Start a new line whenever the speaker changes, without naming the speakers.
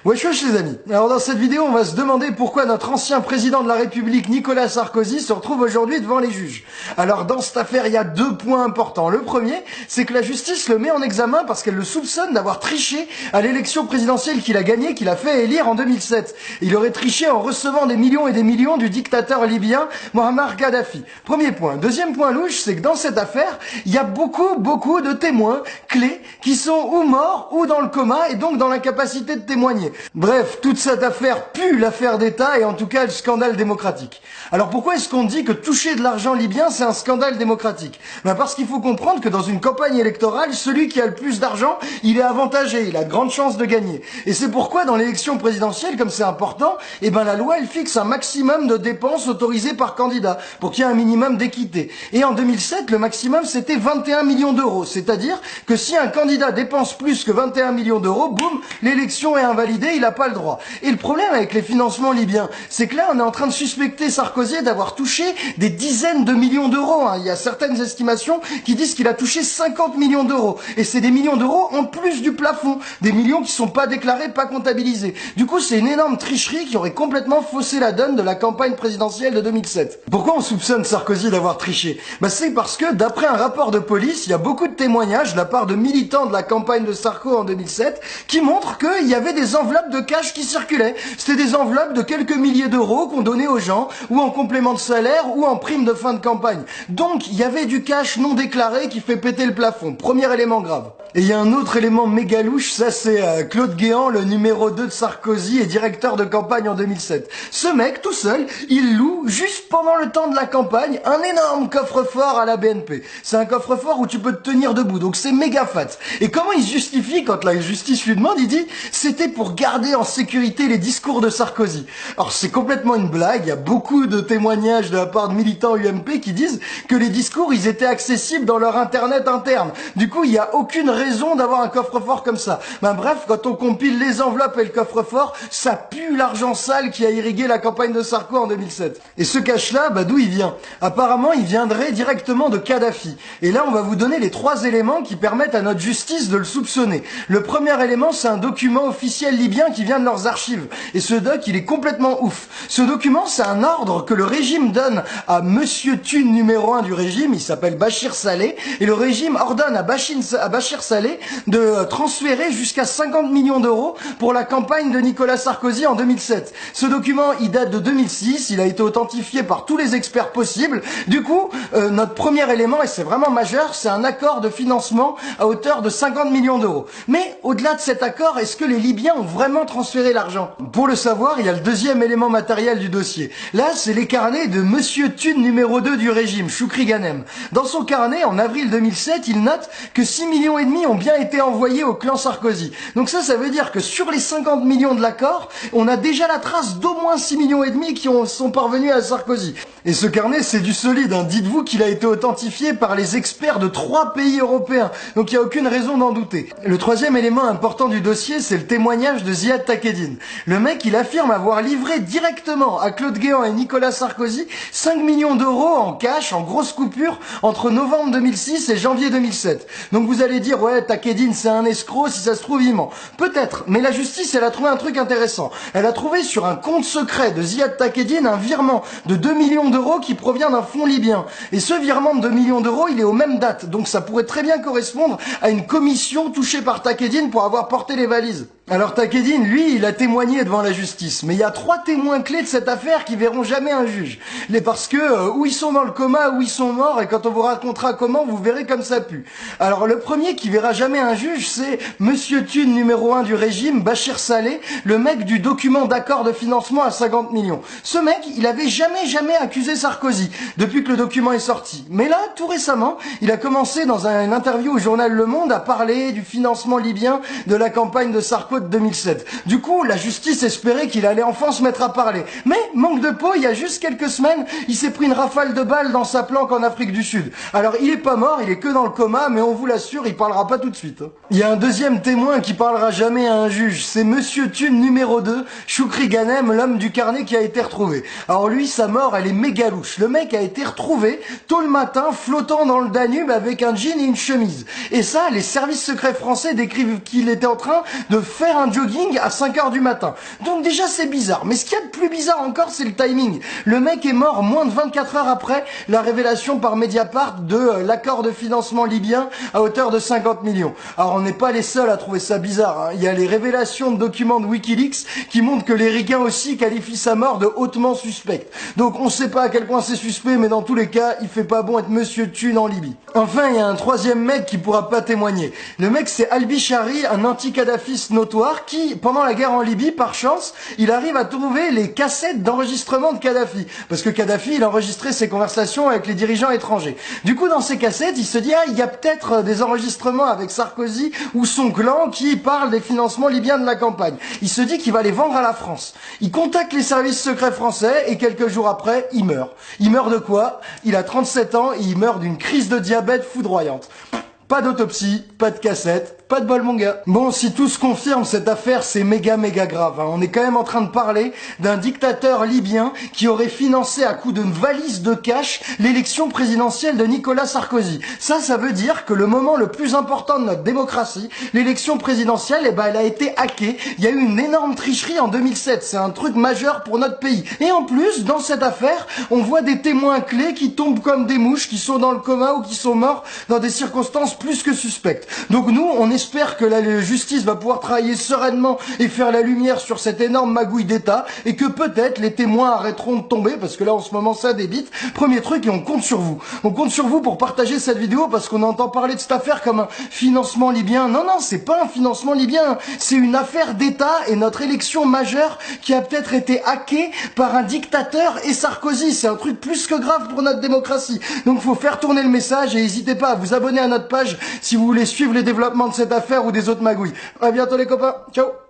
Wesh wesh les amis. Alors dans cette vidéo, on va se demander pourquoi notre ancien président de la République, Nicolas Sarkozy, se retrouve aujourd'hui devant les juges. Alors dans cette affaire, il y a deux points importants. Le premier, c'est que la justice le met en examen parce qu'elle le soupçonne d'avoir triché à l'élection présidentielle qu'il a gagnée, qu'il a fait élire en 2007. Il aurait triché en recevant des millions et des millions du dictateur libyen Muammar Kadhafi. Premier point. Deuxième point louche, c'est que dans cette affaire, il y a beaucoup de témoins clés qui sont ou morts ou dans le coma et donc dans l'incapacité de témoigner. Bref, toute cette affaire pue l'affaire d'État et en tout cas le scandale démocratique. Alors pourquoi est-ce qu'on dit que toucher de l'argent libyen c'est un scandale démocratique? Parce qu'il faut comprendre que dans une campagne électorale, celui qui a le plus d'argent, il est avantagé, il a de grandes chances de gagner. Et c'est pourquoi dans l'élection présidentielle, comme c'est important, la loi elle fixe un maximum de dépenses autorisées par candidat pour qu'il y ait un minimum d'équité. Et en 2007, le maximum c'était 21 millions d'euros. C'est-à-dire que si un candidat dépense plus que 21 millions d'euros, boum, l'élection est invalidée, il n'a pas le droit. Et le problème avec les financements libyens, c'est que là, on est en train de suspecter Sarkozy d'avoir touché des dizaines de millions d'euros. Il y a certaines estimations qui disent qu'il a touché 50 millions d'euros. Et c'est des millions d'euros en plus du plafond. Des millions qui sont pas déclarés, pas comptabilisés. Du coup, c'est une énorme tricherie qui aurait complètement faussé la donne de la campagne présidentielle de 2007. Pourquoi on soupçonne Sarkozy d'avoir triché? C'est parce que, d'après un rapport de police, il y a beaucoup de témoignages de la part de militants de la campagne de Sarko en 2007 qui montrent qu'il y avait des enveloppes de cash qui circulaient. C'était des enveloppes de quelques milliers d'euros qu'on donnait aux gens, ou en complément de salaire, ou en prime de fin de campagne. Donc, il y avait du cash non déclaré qui fait péter le plafond. Premier élément grave. Et il y a un autre élément méga louche, ça c'est Claude Guéant, le numéro 2 de Sarkozy et directeur de campagne en 2007. Ce mec, tout seul, il loue, juste pendant le temps de la campagne, un énorme coffre-fort à la BNP. C'est un coffre-fort où tu peux te tenir debout, donc c'est méga fat. Et comment il justifie quand la justice lui demande, il dit « c'était pour garder en sécurité les discours de Sarkozy ». Alors c'est complètement une blague, il y a beaucoup de témoignages de la part de militants UMP qui disent que les discours, ils étaient accessibles dans leur internet interne. Du coup, il n'y a aucune raison d'avoir un coffre-fort comme ça. Bref, quand on compile les enveloppes et le coffre-fort, ça pue l'argent sale qui a irrigué la campagne de Sarko en 2007. Et ce cash-là, d'où il vient? Apparemment, il viendrait directement de Kadhafi. Et là, on va vous donner les 3 éléments qui permettent à notre justice de le soupçonner. Le premier élément, c'est un document officiel libyen qui vient de leurs archives. Et ce doc, il est complètement ouf. Ce document, c'est un ordre que le régime donne à Monsieur Thune numéro 1 du régime, il s'appelle Bachir Saleh, et le régime ordonne à Bachir Saleh de transférer jusqu'à 50 millions d'euros pour la campagne de Nicolas Sarkozy en 2007. Ce document, il date de 2006, il a été authentifié par tous les experts possibles. Du coup, notre premier élément, et c'est vraiment majeur, c'est un accord de financement à hauteur de 50 millions d'euros. Mais au-delà de cet accord, est-ce que les Libyens ont vraiment transféré l'argent? Pour le savoir, il y a le deuxième élément matériel du dossier. Là, c'est les carnets de Monsieur Thune numéro 2 du régime, Choukri Ghanem. Dans son carnet, en avril 2007, il note que 6,5 millions ont bien été envoyés au clan Sarkozy. Donc ça veut dire que sur les 50 millions de l'accord, on a déjà la trace d'au moins 6,5 millions qui sont parvenus à Sarkozy. Et ce carnet, c'est du solide. Dites-vous qu'il a été authentifié par les experts de 3 pays européens. Donc il n'y a aucune raison d'en douter. Le troisième élément important du dossier, c'est le témoignage de Ziad Takedine. Le mec, il affirme avoir livré directement à Claude Guéant et Nicolas Sarkozy 5 millions d'euros en cash, en grosse coupure, entre novembre 2006 et janvier 2007. Donc vous allez dire, ouais, Takedine, c'est un escroc, si ça se trouve, il ment. Peut-être, mais la justice, elle a trouvé un truc intéressant. Elle a trouvé sur un compte secret de Ziad Takedine un virement de 2 millions d'euros qui provient d'un fonds libyen. Et ce virement de 2 millions d'euros, il est aux mêmes dates. Donc ça pourrait très bien correspondre à une commission touchée par Takedine pour avoir porté les valises. Alors Takedine, lui, il a témoigné devant la justice. Mais il y a 3 témoins clés de cette affaire qui verront jamais un juge. Parce que, ou ils sont dans le coma, ou ils sont morts, et quand on vous racontera comment, vous verrez comme ça pue. Alors le premier qui verra jamais un juge, c'est Monsieur Thune numéro 1 du régime, Bachir Saleh, le mec du document d'accord de financement à 50 millions. Ce mec, il avait jamais accusé Sarkozy, depuis que le document est sorti. Mais là, tout récemment, il a commencé dans une interview au journal Le Monde à parler du financement libyen de la campagne de Sarko de 2007. Du coup, la justice espérait qu'il allait enfin se mettre à parler. Mais, manque de peau, il y a juste quelques semaines, il s'est pris une rafale de balles dans sa planque en Afrique du Sud. Alors, il est pas mort, il est que dans le coma, mais on vous l'assure, il parlera pas tout de suite. Il y a un deuxième témoin qui parlera jamais à un juge. C'est Monsieur Thune numéro 2, Choukri Ghanem, l'homme du carnet qui a été retrouvé. Alors lui, sa mort, elle est méga louche. Le mec a été retrouvé tôt le matin, flottant dans le Danube avec un jean et une chemise. Et ça, les services secrets français décrivent qu'il était en train de faire faire un jogging à 5 heures du matin. Donc déjà c'est bizarre, mais ce qu'il y a de plus bizarre encore, c'est le timing. Le mec est mort moins de 24 heures après la révélation par Mediapart de l'accord de financement libyen à hauteur de 50 millions. Alors on n'est pas les seuls à trouver ça bizarre, hein. Il y a les révélations de documents de Wikileaks qui montrent que les Ricains aussi qualifient sa mort de hautement suspecte. Donc on sait pas à quel point c'est suspect, mais dans tous les cas, il fait pas bon être Monsieur Thune en Libye. Enfin, il y a un troisième mec qui pourra pas témoigner. Le mec, c'est Al-Bishari, un anti-kadhafiste notoire qui, pendant la guerre en Libye, par chance, il arrive à trouver les cassettes d'enregistrement de Kadhafi. Parce que Kadhafi, il enregistrait ses conversations avec les dirigeants étrangers. Du coup, dans ces cassettes, il se dit, ah, il y a peut-être des enregistrements avec Sarkozy ou son clan qui parlent des financements libyens de la campagne. Il se dit qu'il va les vendre à la France. Il contacte les services secrets français et quelques jours après, il meurt. Il meurt de quoi? Il a 37 ans et il meurt d'une crise de diabète foudroyante. Pas d'autopsie, pas de cassette, pas de bol mon gars. Bon, si tout se confirme, cette affaire c'est méga grave, hein. On est quand même en train de parler d'un dictateur libyen qui aurait financé à coups de valises de cash l'élection présidentielle de Nicolas Sarkozy. Ça veut dire que le moment le plus important de notre démocratie, l'élection présidentielle, eh ben elle a été hackée. Il y a eu une énorme tricherie en 2007, c'est un truc majeur pour notre pays. Et en plus, dans cette affaire, on voit des témoins clés qui tombent comme des mouches, qui sont dans le coma ou qui sont morts dans des circonstances plus que suspectes. Donc nous, on espère que la justice va pouvoir travailler sereinement et faire la lumière sur cette énorme magouille d'État et que peut-être les témoins arrêteront de tomber parce que là en ce moment ça débite. Premier truc, et on compte sur vous. On compte sur vous pour partager cette vidéo parce qu'on entend parler de cette affaire comme un financement libyen. Non, c'est pas un financement libyen. C'est une affaire d'État et notre élection majeure qui a peut-être été hackée par un dictateur et Sarkozy. C'est un truc plus que grave pour notre démocratie. Donc faut faire tourner le message et n'hésitez pas à vous abonner à notre page si vous voulez suivre les développements de cette affaire ou des autres magouilles. À bientôt les copains. Ciao.